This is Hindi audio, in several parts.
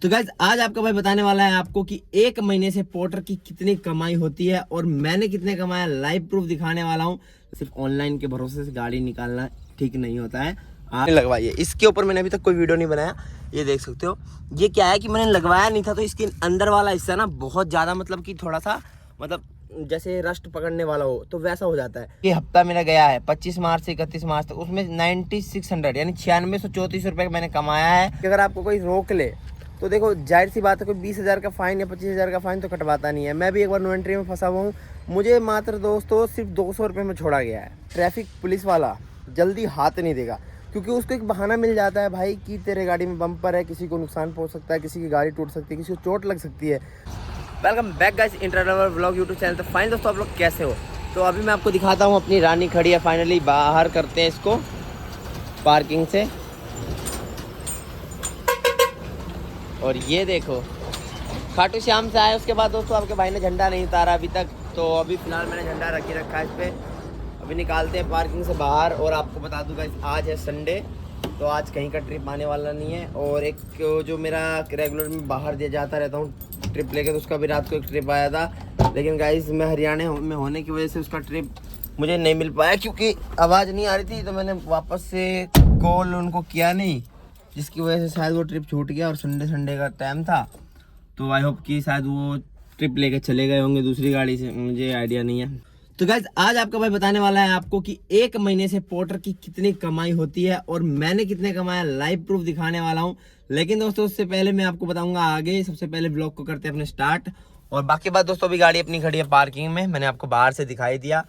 तो गाइज आज आपका भाई बताने वाला है आपको कि एक महीने से पोर्टर की कितनी कमाई होती है और मैंने कितने कमाया, लाइव प्रूफ दिखाने वाला हूँ। सिर्फ ऑनलाइन के भरोसे से गाड़ी निकालना ठीक नहीं होता है। आप लगवाइए। इसके ऊपर मैंने अभी तक कोई वीडियो नहीं बनाया, ये देख सकते हो। ये क्या है कि मैंने लगवाया नहीं था तो इसके अंदर वाला हिस्सा ना बहुत ज्यादा मतलब कि थोड़ा सा मतलब जैसे रस्ट पकड़ने वाला हो तो वैसा हो जाता है। ये हफ्ता मेरा गया है 25 मार्च से 31 मार्च तक, उसमें 9600 यानी 9634 रुपये मैंने कमाया है। अगर आपको कोई रोक ले तो देखो जाहिर सी बात है, कोई 20,000 का फाइन या 25,000 का फाइन तो कटवाता नहीं है। मैं भी एक बार नो एंट्री में फंसा हुआ हूँ, मुझे मात्र दोस्तों सिर्फ 200 रुपये में छोड़ा गया है। ट्रैफिक पुलिस वाला जल्दी हाथ नहीं देगा क्योंकि उसको एक बहाना मिल जाता है भाई कि तेरे गाड़ी में बम्पर है, किसी को नुकसान पहुँच सकता है, किसी की गाड़ी टूट सकती है, किसी को चोट लग सकती है। Welcome back guys interviewer vlog YouTube channel. तो फाइन दोस्तों, आप लोग कैसे हो? तो अभी मैं आपको दिखाता हूँ, अपनी रानी खड़ी है। फाइनली बाहर करते हैं इसको पार्किंग से। और ये देखो खाटू श्याम से आए, उसके बाद दोस्तों आपके भाई ने झंडा नहीं उतारा अभी तक, तो अभी फिलहाल मैंने झंडा रखी रखा है इस पर। अभी निकालते हैं पार्किंग से बाहर। और आपको बता दूँ गाइस आज है संडे, तो आज कहीं का ट्रिप आने वाला नहीं है। और एक जो मेरा रेगुलर में बाहर दिया जाता रहता हूँ ट्रिप लेके, तो उसका भी रात को एक ट्रिप आया था। लेकिन गाइस मैं हरियाणा में होने की वजह से उसका ट्रिप मुझे नहीं मिल पाया क्योंकि आवाज़ नहीं आ रही थी, तो मैंने वापस से कॉल उनको किया नहीं, जिसकी वजह से शायद वो ट्रिप छूट गया। और संडे का टाइम था, तो आई होप कि शायद वो ट्रिप लेके चले गए होंगे दूसरी गाड़ी से, मुझे आइडिया नहीं है। तो गाइज आज आपका भाई बताने वाला है आपको कि एक महीने से पोर्टर की कितनी कमाई होती है और मैंने कितने कमाया, लाइव प्रूफ दिखाने वाला हूँ। लेकिन दोस्तों उससे पहले मैं आपको बताऊंगा आगे। सबसे पहले ब्लॉग को करते हैं अपने स्टार्ट। और बाकी बात दोस्तों, अभी गाड़ी अपनी खड़ी है पार्किंग में, मैंने आपको बाहर से दिखाई दिया।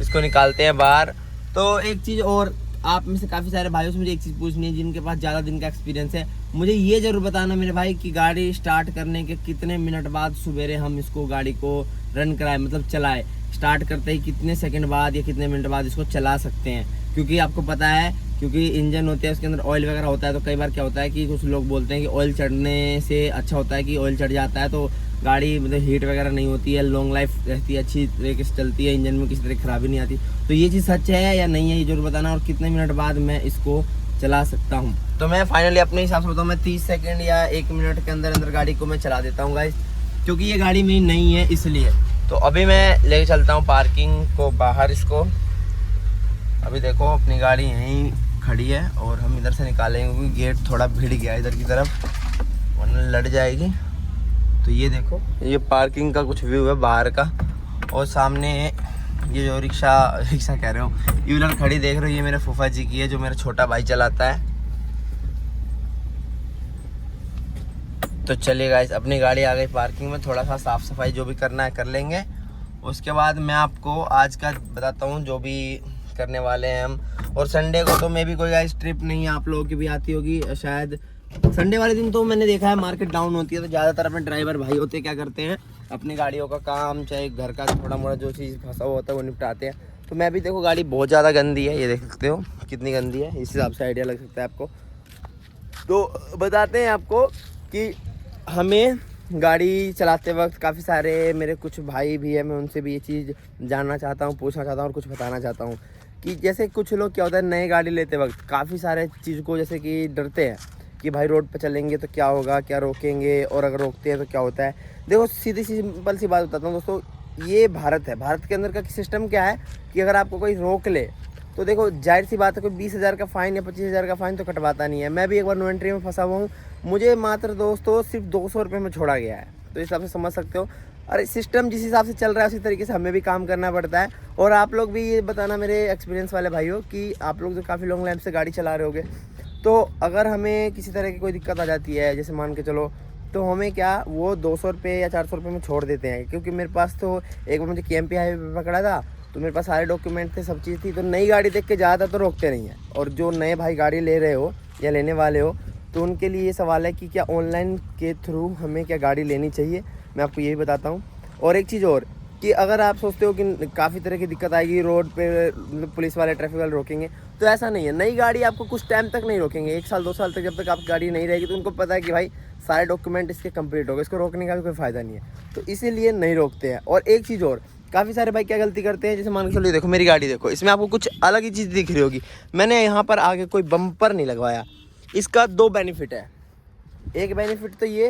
इसको निकालते हैं बाहर। तो एक चीज़ और, आप में से काफ़ी सारे भाइयों से मुझे एक चीज़ पूछनी है जिनके पास ज़्यादा दिन का एक्सपीरियंस है। मुझे ये ज़रूर बताना मेरे भाई कि गाड़ी स्टार्ट करने के कितने मिनट बाद सुबेरे हम इसको गाड़ी को रन कराएं, मतलब चलाएं। स्टार्ट करते ही कितने सेकंड बाद या कितने मिनट बाद इसको चला सकते हैं, क्योंकि आपको पता है क्योंकि इंजन होते हैं उसके अंदर ऑयल वगैरह होता है। तो कई बार क्या होता है कि कुछ लोग बोलते हैं कि ऑयल चढ़ने से अच्छा होता है कि ऑयल चढ़ जाता है तो गाड़ी मतलब हीट वगैरह नहीं होती है, लॉन्ग लाइफ रहती है, अच्छी तरीके से चलती है, इंजन में किसी तरह की खराबी नहीं आती। तो ये चीज़ सच है या नहीं है ये जरूर बताना, और कितने मिनट बाद मैं इसको चला सकता हूँ। तो मैं फाइनली अपने हिसाब से बताऊँ, मैं 30 सेकेंड या 1 मिनट के अंदर अंदर गाड़ी को मैं चला देता हूँ गाइस, क्योंकि ये गाड़ी मेरी नहीं है इसलिए। तो अभी मैं लेके चलता हूँ पार्किंग को बाहर इसको। अभी देखो अपनी गाड़ी यहीं खड़ी है और हम इधर से निकालेंगे क्योंकि गेट थोड़ा भिड़ गया इधर की तरफ, वरना लड़ जाएगी। तो ये देखो ये पार्किंग का कुछ व्यू है बाहर का। और सामने ये जो रिक्शा कह रहे हो, ये व्हीलर खड़ी देख रहे हो, ये मेरे फूफा जी की है जो मेरा छोटा भाई चलाता है। तो चलिए गाइस, अपनी गाड़ी आ गई पार्किंग में, थोड़ा सा साफ़ सफाई जो भी करना है कर लेंगे। उसके बाद मैं आपको आज का बताता हूँ जो भी करने वाले हैं हम। और संडे को तो मैं भी कोई गाइस ट्रिप नहीं है, आप लोगों की भी आती होगी शायद। संडे वाले दिन तो मैंने देखा है मार्केट डाउन होती है, तो ज़्यादातर अपने ड्राइवर भाई होते हैं क्या करते हैं, अपनी गाड़ियों का काम चाहे घर का थोड़ा मोड़ा जो चीज़ फंसा हुआ होता है वो निपटाते हैं। तो मैं भी देखो गाड़ी बहुत ज़्यादा गंदी है, ये देख सकते हो कितनी गंदी है, इस हिसाब से आइडिया लग सकता है आपको। तो बताते हैं आपको कि हमें गाड़ी चलाते वक्त काफ़ी सारे मेरे कुछ भाई भी है, मैं उनसे भी ये चीज़ जानना चाहता हूँ, पूछना चाहता हूँ और कुछ बताना चाहता हूँ कि जैसे कुछ लोग क्या होता है नई गाड़ी लेते वक्त काफ़ी सारे चीज़ को जैसे कि डरते हैं कि भाई रोड पे चलेंगे तो क्या होगा, क्या रोकेंगे, और अगर रोकते हैं तो क्या होता है। देखो सीधी सिंपल सी बात बताता हूँ दोस्तों, ये भारत है, भारत के अंदर का सिस्टम क्या है कि अगर आपको कोई रोक ले तो देखो जाहिर सी बात है, कोई 20,000 का फाइन या 25,000 का फाइन तो कटवाता नहीं है। मैं भी एक बार नो एंट्री में फंसा हुआ हूँ, मुझे मात्र दोस्तों सिर्फ 200 रुपये में छोड़ा गया है। तो इस हिसाब से समझ सकते हो, अरे सिस्टम जिस हिसाब से चल रहा है उसी तरीके से हमें भी काम करना पड़ता है। और आप लोग भी ये बताना मेरे एक्सपीरियंस वाले भाइयों कि आप लोग जो काफ़ी लॉन्ग लाइन से गाड़ी चला रहे होगे, तो अगर हमें किसी तरह की कोई दिक्कत आ जाती है, जैसे मान के चलो, तो हमें क्या वो 200 रुपये या 400 रुपये में छोड़ देते हैं। क्योंकि मेरे पास तो एक बार मुझे KMP हाईवे पे पकड़ा था, तो मेरे पास सारे डॉक्यूमेंट थे, सब चीज़ थी, तो नई गाड़ी देख के ज़्यादा तो रोकते नहीं हैं। और जो नए भाई गाड़ी ले रहे हो या लेने वाले हो, तो उनके लिए ये सवाल है कि क्या ऑनलाइन के थ्रू हमें क्या गाड़ी लेनी चाहिए, मैं आपको यही बताता हूँ। और एक चीज़ और कि अगर आप सोचते हो कि काफ़ी तरह की दिक्कत आएगी रोड पे, पुलिस वाले ट्रैफिक वाले रोकेंगे, तो ऐसा नहीं है। नई गाड़ी आपको कुछ टाइम तक नहीं रोकेंगे, 1 साल 2 साल तक, जब तक आपकी गाड़ी नहीं रहेगी तो उनको पता है कि भाई सारे डॉक्यूमेंट इसके कंप्लीट हो गए, इसको रोकने का भी कोई फ़ायदा नहीं है, तो इसीलिए नहीं रोकते हैं। और एक चीज़ और, काफ़ी सारे भाई क्या गलती करते हैं, जैसे मान के चलिए देखो मेरी गाड़ी देखो, इसमें आपको कुछ अलग ही चीज़ दिख रही होगी। मैंने यहाँ पर आगे कोई बम्पर नहीं लगवाया। इसका 2 बेनिफिट है। एक बेनिफिट तो ये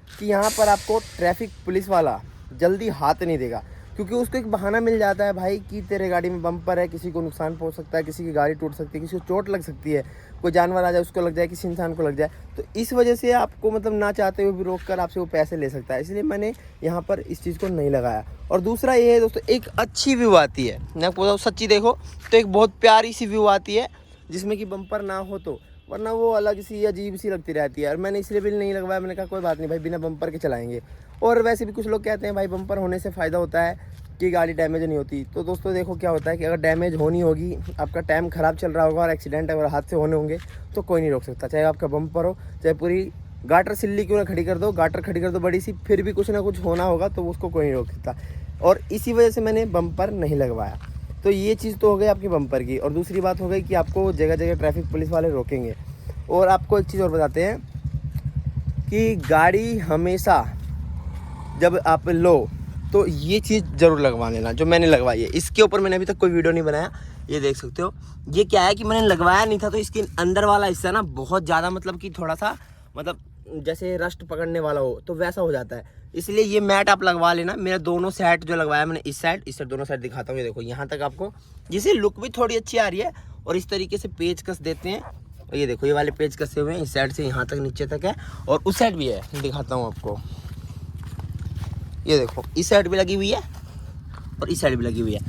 कि यहाँ पर आपको ट्रैफिक पुलिस वाला जल्दी हाथ नहीं देगा, क्योंकि उसको एक बहाना मिल जाता है भाई कि तेरे गाड़ी में बम्पर है, किसी को नुकसान पहुँच सकता है, किसी की गाड़ी टूट सकती है, किसी को चोट लग सकती है, कोई जानवर आ जाए उसको लग जाए, किसी इंसान को लग जाए, तो इस वजह से आपको मतलब ना चाहते हुए भी रोक कर आपसे वो पैसे ले सकता है। इसलिए मैंने यहाँ पर इस चीज़ को नहीं लगाया। और दूसरा ये है दोस्तों, एक अच्छी व्यू आती है, मैं आपको बताऊँ सच्ची देखो तो एक बहुत प्यारी सी व्यू आती है जिसमें कि बम्पर ना हो तो, वरना वो अलग सी अजीब सी लगती रहती है। और मैंने इसलिए भी नहीं लगवाया, मैंने कहा कोई बात नहीं भाई, बिना बम्पर के चलाएंगे। और वैसे भी कुछ लोग कहते हैं भाई बम्पर होने से फ़ायदा होता है कि गाड़ी डैमेज नहीं होती। तो दोस्तों देखो क्या होता है कि अगर डैमेज होनी होगी, आपका टाइम ख़राब चल रहा होगा और एक्सीडेंट अगर हादसे होने होंगे तो कोई नहीं रोक सकता, चाहे आपका बम्पर हो, चाहे पूरी गाटर सिल्ली क्यों ना खड़ी कर दो, गाटर खड़ी कर दो बड़ी सी, फिर भी कुछ ना कुछ होना होगा तो उसको कोई नहीं रोक सकता। और इसी वजह से मैंने बम्पर नहीं लगवाया। तो ये चीज़ तो हो गई आपकी बम्पर की। और दूसरी बात हो गई कि आपको जगह जगह ट्रैफिक पुलिस वाले रोकेंगे। और आपको एक चीज़ और बताते हैं कि गाड़ी हमेशा जब आप लो तो ये चीज़ ज़रूर लगवा लेना जो मैंने लगवाई है। इसके ऊपर मैंने अभी तक कोई वीडियो नहीं बनाया, ये देख सकते हो। ये क्या है कि मैंने लगवाया नहीं था तो इसके अंदर वाला हिस्सा ना बहुत ज़्यादा मतलब कि थोड़ा सा मतलब जैसे रस्ट पकड़ने वाला हो तो वैसा हो जाता है, इसलिए ये मैट आप लगवा लेना। मेरा दोनों साइड जो लगवाया मैंने, इस साइड दोनों साइड दिखाता हूँ। ये देखो यहाँ तक आपको, जिससे लुक भी थोड़ी अच्छी आ रही है। और इस तरीके से पेचकस देते हैं, और ये देखो ये वाले पेज कसे हुए हैं, इस साइड से यहाँ तक नीचे तक है, और उस साइड भी है, दिखाता हूँ आपको। ये देखो इस साइड भी लगी हुई है और इस साइड भी लगी हुई है।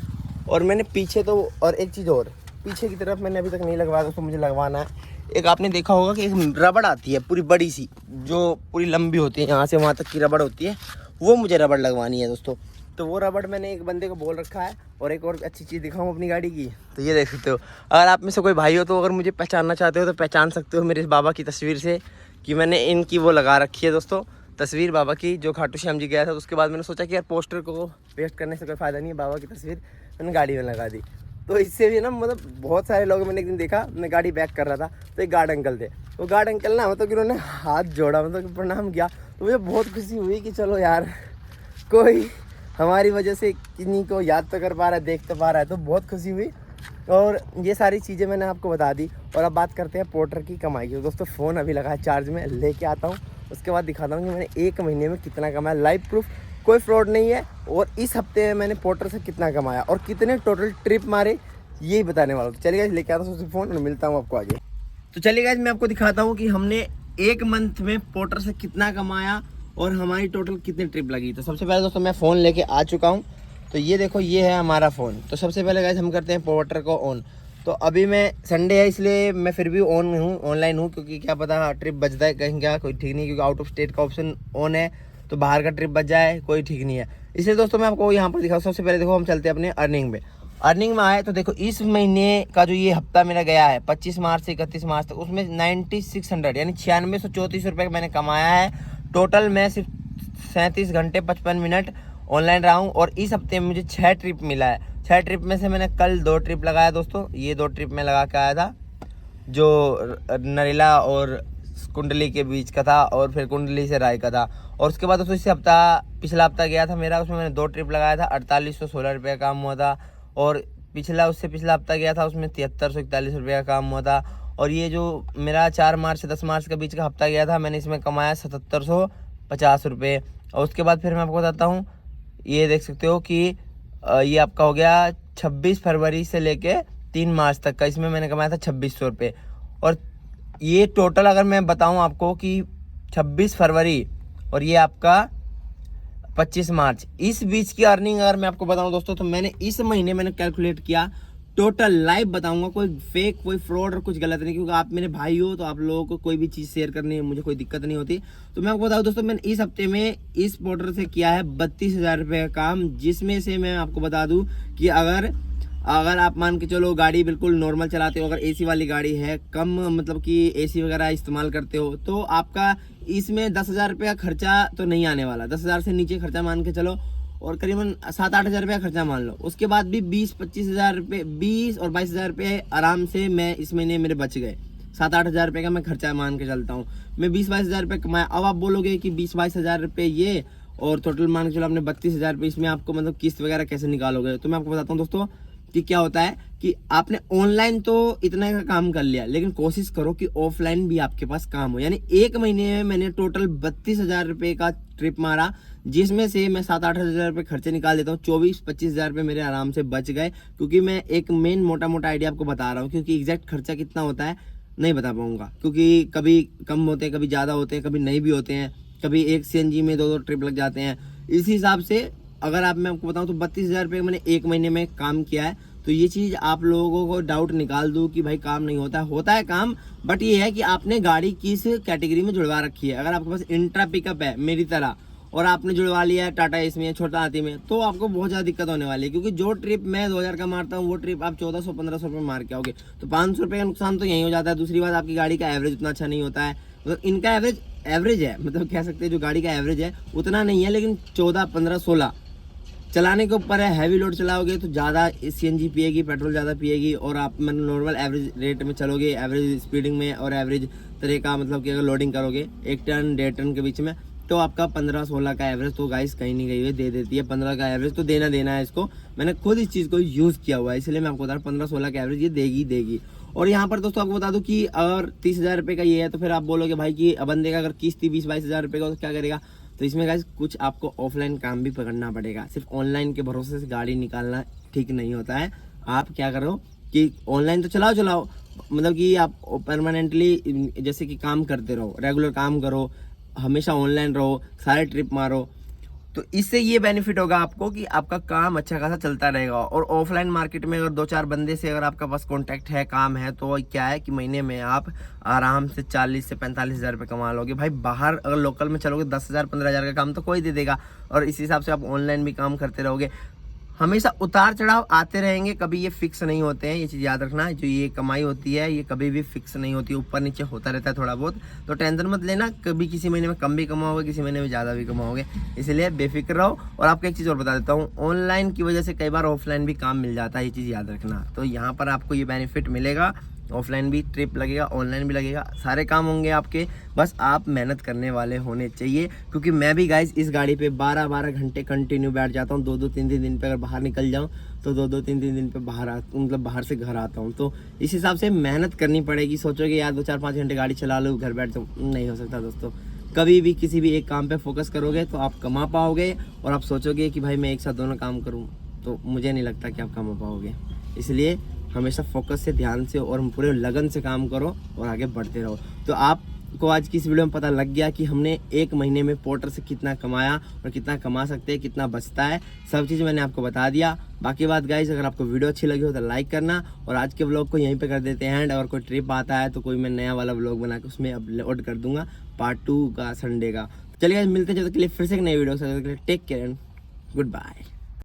और मैंने पीछे तो, और एक चीज़ और, पीछे की तरफ मैंने अभी तक नहीं लगवाया दोस्तों, मुझे लगवाना है। एक आपने देखा होगा कि एक रबड़ आती है पूरी बड़ी सी, जो पूरी लंबी होती है, यहाँ से वहाँ तक की रबड़ होती है, वो मुझे रबड़ लगवानी है दोस्तों। तो वो रबड़ मैंने एक बंदे को बोल रखा है। और एक और अच्छी चीज़ दिखाऊँ अपनी गाड़ी की, तो ये देख सकते हो। अगर आप में से कोई भाई हो तो अगर मुझे पहचानना चाहते हो तो पहचान सकते हो मेरे इस बाबा की तस्वीर से, कि मैंने इनकी वो लगा रखी है दोस्तों, तस्वीर बाबा की, जो खाटू श्याम जी गया था। तो उसके बाद मैंने सोचा कि यार पोस्टर को पेस्ट करने से कोई फ़ायदा नहीं है, बाबा की तस्वीर मैंने गाड़ी में लगा दी। तो इससे भी ना मतलब बहुत सारे लोग, मैंने एक दिन देखा, मैं गाड़ी बैक कर रहा था तो एक गार्ड अंकल थे, वो गार्ड अंकल ना मतलब कि उन्होंने हाथ जोड़ा, मतलब प्रणाम किया। तो मुझे बहुत खुशी हुई कि चलो यार कोई हमारी वजह से किन्हीं को याद तो कर पा रहा है, देख तो पा रहा है, तो बहुत खुशी हुई। और ये सारी चीज़ें मैंने आपको बता दी। और अब बात करते हैं पोर्टर की कमाई की। दोस्तों फ़ोन अभी लगा है चार्ज में, लेके आता हूँ, उसके बाद दिखाता हूँ कि मैंने एक महीने में कितना कमाया। लाइव प्रूफ, कोई फ्रॉड नहीं है। और इस हफ्ते में मैंने पोर्टर से कितना कमाया और कितने टोटल ट्रिप मारे, यही बताने वाला हूँ। चलिए गाइस लेके आता हूँ उससे फ़ोन और मिलता हूँ आपको आगे। तो चलिए गाइस मैं आपको दिखाता हूँ कि हमने एक मंथ में पोर्टर से कितना कमाया और हमारी टोटल कितनी ट्रिप लगी। तो सबसे पहले दोस्तों मैं फ़ोन लेके आ चुका हूँ। तो ये देखो ये है हमारा फ़ोन। तो सबसे पहले गाइस हम करते हैं पोर्टर को ऑन। तो अभी मैं संडे है इसलिए मैं फिर भी ऑन हूँ, ऑनलाइन हूँ, क्योंकि क्या पता ट्रिप बचता है कहीं क्या, कोई ठीक नहीं, क्योंकि आउट ऑफ स्टेट का ऑप्शन ऑन है तो बाहर का ट्रिप बच जाए कोई ठीक नहीं है। इसलिए दोस्तों मैं आपको यहाँ पर दिखाऊँ। सबसे पहले देखो हम चलते हैं अपने अर्निंग में। अर्निंग में आए तो देखो इस महीने का जो ये हफ्ता मेरा गया है 25 मार्च से 31 मार्च तक, उसमें 9600 यानी 9634 रुपये मैंने कमाया है टोटल। मैं सिर्फ 37 घंटे 55 मिनट ऑनलाइन रहा हूँ। और इस हफ्ते में मुझे 6 ट्रिप मिला है। 6 ट्रिप में से मैंने कल 2 ट्रिप लगाया दोस्तों, ये 2 ट्रिप में लगा के आया था, जो नरेला और कुंडली के बीच का था, और फिर कुंडली से राय का था। और उसके बाद दोस्तों इस हफ्ता, पिछला हफ्ता गया था मेरा, उसमें मैंने 2 ट्रिप लगाया था, 4816 रुपये का काम हुआ था। और पिछला, उससे पिछला हफ्ता गया था, उसमें 7341 रुपये का काम हुआ था। और ये जो मेरा 4 मार्च से 10 मार्च के बीच का हफ्ता गया था, मैंने इसमें कमाया 7750 रुपये। और उसके बाद फिर मैं आपको बताता हूँ, ये देख सकते हो कि ये आपका हो गया 26 फरवरी से लेके 3 मार्च तक का, इसमें मैंने कमाया था 2600 रुपये। और ये टोटल अगर मैं बताऊं आपको कि 26 फरवरी और ये आपका 25 मार्च, इस बीच की अर्निंग अगर मैं आपको बताऊं दोस्तों, तो मैंने इस महीने मैंने कैलकुलेट किया टोटल, लाइव बताऊंगा, कोई फेक कोई फ्रॉड और कुछ गलत नहीं, क्योंकि आप मेरे भाई हो तो आप लोगों को कोई भी चीज़ शेयर करने में मुझे कोई दिक्कत नहीं होती। तो मैं आपको बताऊं दोस्तों, मैंने इस हफ्ते में इस पोर्टर से किया है 32,000 रुपये का काम, जिसमें से मैं आपको बता दूं कि अगर आप मान के चलो गाड़ी बिल्कुल नॉर्मल चलाते हो, अगर एसी वाली गाड़ी है, कम मतलब कि एसी वगैरह इस्तेमाल करते हो, तो आपका इसमें 10,000 रुपये का खर्चा तो नहीं आने वाला। 10,000 से नीचे खर्चा मान के चलो, और करीबन 7-8 हज़ार रुपये खर्चा मान लो। उसके बाद भी 20-25 हज़ार रुपये, 20 और 22 हज़ार रुपये आराम से मैं इस महीने मेरे बच गए। 7-8 हज़ार रुपये का मैं खर्चा मान के चलता हूँ, मैं 20-22 हज़ार रुपये कमाया। अब आप बोलोगे कि 20-22 हज़ार रुपये ये और टोटल मान के चलो आपने 32 हज़ार रुपये, इसमें आपको मतलब किस्त वगैरह कैसे निकालोगे। तो मैं आपको बताता हूँ दोस्तों कि क्या होता है कि आपने ऑनलाइन तो इतना का काम कर लिया, लेकिन कोशिश करो कि ऑफलाइन भी आपके पास काम हो। यानी 1 महीने में मैंने टोटल 32,000 रुपये का ट्रिप मारा, जिसमें से मैं 7-8 हज़ार रुपये खर्चे निकाल देता हूँ, 24-25 हज़ार रुपये मेरे आराम से बच गए। क्योंकि मैं एक मेन मोटा मोटा आइडिया आपको बता रहा हूँ, क्योंकि एग्जैक्ट खर्चा कितना होता है नहीं बता पाऊंगा, क्योंकि कभी कम होते हैं, कभी ज़्यादा होते हैं, कभी नहीं भी होते हैं, कभी एक CNG में 2-2 ट्रिप लग जाते हैं। इस हिसाब से अगर मैं आपको बताऊं तो 32,000 रुपये मैंने 1 महीने में काम किया है। तो ये चीज़ आप लोगों को डाउट निकाल दूं कि भाई काम नहीं होता, होता है काम, बट ये है कि आपने गाड़ी किस कैटेगरी में जुड़वा रखी है। अगर आपके पास इंट्रा पिकअप है मेरी तरह और आपने जुड़वा लिया है टाटा इसमें, छोटा हाथी में, तो आपको बहुत ज़्यादा दिक्कत होने वाली है। क्योंकि जो ट्रिप मैं 2,000 का मारता हूँ वो ट्रिप आप 1400-1500 रुपये मार के आओगे, तो 500 रुपये का नुकसान तो यही हो जाता है। दूसरी बात, आपकी गाड़ी का एवरेज उतना अच्छा नहीं होता है, मतलब इनका एवरेज है, मतलब कह सकते हैं जो गाड़ी का एवरेज है उतना नहीं है, लेकिन 14, 15, 16 चलाने के ऊपर है। हैवी लोड चलाओगे तो ज़्यादा CNG पिएगी, पेट्रोल ज़्यादा पिएगी, और आप मतलब नॉर्मल एवरेज रेट में चलोगे, एवरेज स्पीडिंग में और एवरेज तरह का, मतलब कि अगर लोडिंग करोगे 1 टन 1.5 टन के बीच में, तो आपका 15-16 का एवरेज तो गाइस कहीं नहीं गई हुई दे देती है। 15 का एवरेज तो देना है इसको, मैंने खुद इस चीज़ को यूज़ किया हुआ है, इसलिए मैं आपको बता रहा हूँ 15-16 का एवरेज ये देगी। और यहाँ पर दोस्तों आपको बता दूँ कि अगर 30,000 रुपये का ये है, तो फिर आप बोलोगे भाई कि बंदे का अगर किस्त 20-22 हज़ार रुपये का तो क्या करेगा। तो इसमें गाइस कुछ आपको ऑफलाइन काम भी पकड़ना पड़ेगा, सिर्फ ऑनलाइन के भरोसे से गाड़ी निकालना ठीक नहीं होता है। आप क्या करो कि ऑनलाइन तो चलाओ, मतलब कि आप परमानेंटली जैसे कि काम करते रहो, रेगुलर काम करो, हमेशा ऑनलाइन रहो, सारे ट्रिप मारो, तो इससे ये बेनिफिट होगा आपको कि आपका काम अच्छा खासा चलता रहेगा। और ऑफलाइन मार्केट में अगर 2-4 बंदे से अगर आपका पास कांटेक्ट है, काम है, तो क्या है कि महीने में आप आराम से 40 से 45 हज़ार रुपये कमा लोगे। भाई बाहर अगर लोकल में चलोगे 10,000 15,000 का काम तो कोई दे देगा, और इस हिसाब से आप ऑनलाइन भी काम करते रहोगे। हमेशा उतार चढ़ाव आते रहेंगे, कभी ये फिक्स नहीं होते हैं, ये चीज़ याद रखना। जो ये कमाई होती है ये कभी भी फिक्स नहीं होती, ऊपर नीचे होता रहता है थोड़ा बहुत, तो टेंशन मत लेना, कभी किसी महीने में कम भी कमाओगे, किसी महीने में ज़्यादा भी कमाओगे, इसलिए बेफिक्र रहो। और आपको एक चीज़ और बता देता हूँ, ऑनलाइन की वजह से कई बार ऑफलाइन भी काम मिल जाता है, ये चीज़ याद रखना। तो यहाँ पर आपको ये बेनिफिट मिलेगा, ऑफलाइन भी ट्रिप लगेगा, ऑनलाइन भी लगेगा, सारे काम होंगे आपके, बस आप मेहनत करने वाले होने चाहिए। क्योंकि मैं भी गाइस इस गाड़ी पे 12-12 घंटे कंटिन्यू बैठ जाता हूँ, 2-2 3-3 दिन पे अगर बाहर निकल जाऊँ तो 2-2 3-3 दिन पे बाहर से घर आता हूँ। तो इस हिसाब से मेहनत करनी पड़ेगी। सोचोगे यार 2-4-5 घंटे गाड़ी चला लूँ घर बैठ जाऊँ, नहीं हो सकता दोस्तों। कभी भी किसी भी एक काम पे फोकस करोगे तो आप कमा पाओगे, और आप सोचोगे कि भाई मैं एक साथ दोनों काम करूँ, तो मुझे नहीं लगता कि आप कमा पाओगे। इसलिए हमेशा फोकस से, ध्यान से और पूरे लगन से काम करो और आगे बढ़ते रहो। तो आपको आज की इस वीडियो में पता लग गया कि हमने 1 महीने में पोर्टर से कितना कमाया और कितना कमा सकते हैं, कितना बचता है, सब चीज़ मैंने आपको बता दिया। बाकी बात गाइस, अगर आपको वीडियो अच्छी लगी हो तो लाइक करना, और आज के व्लॉग को यहीं पे कर देते हैं एंड। अगर कोई ट्रिप आता है तो कोई मैं नया वाला व्लॉग बना के उसमें अपलोड कर दूंगा, पार्ट 2 का संडे का। चलिए मिलते हैं जब तक के लिए फिर से एक नई वीडियो के साथ। Take care and good bye.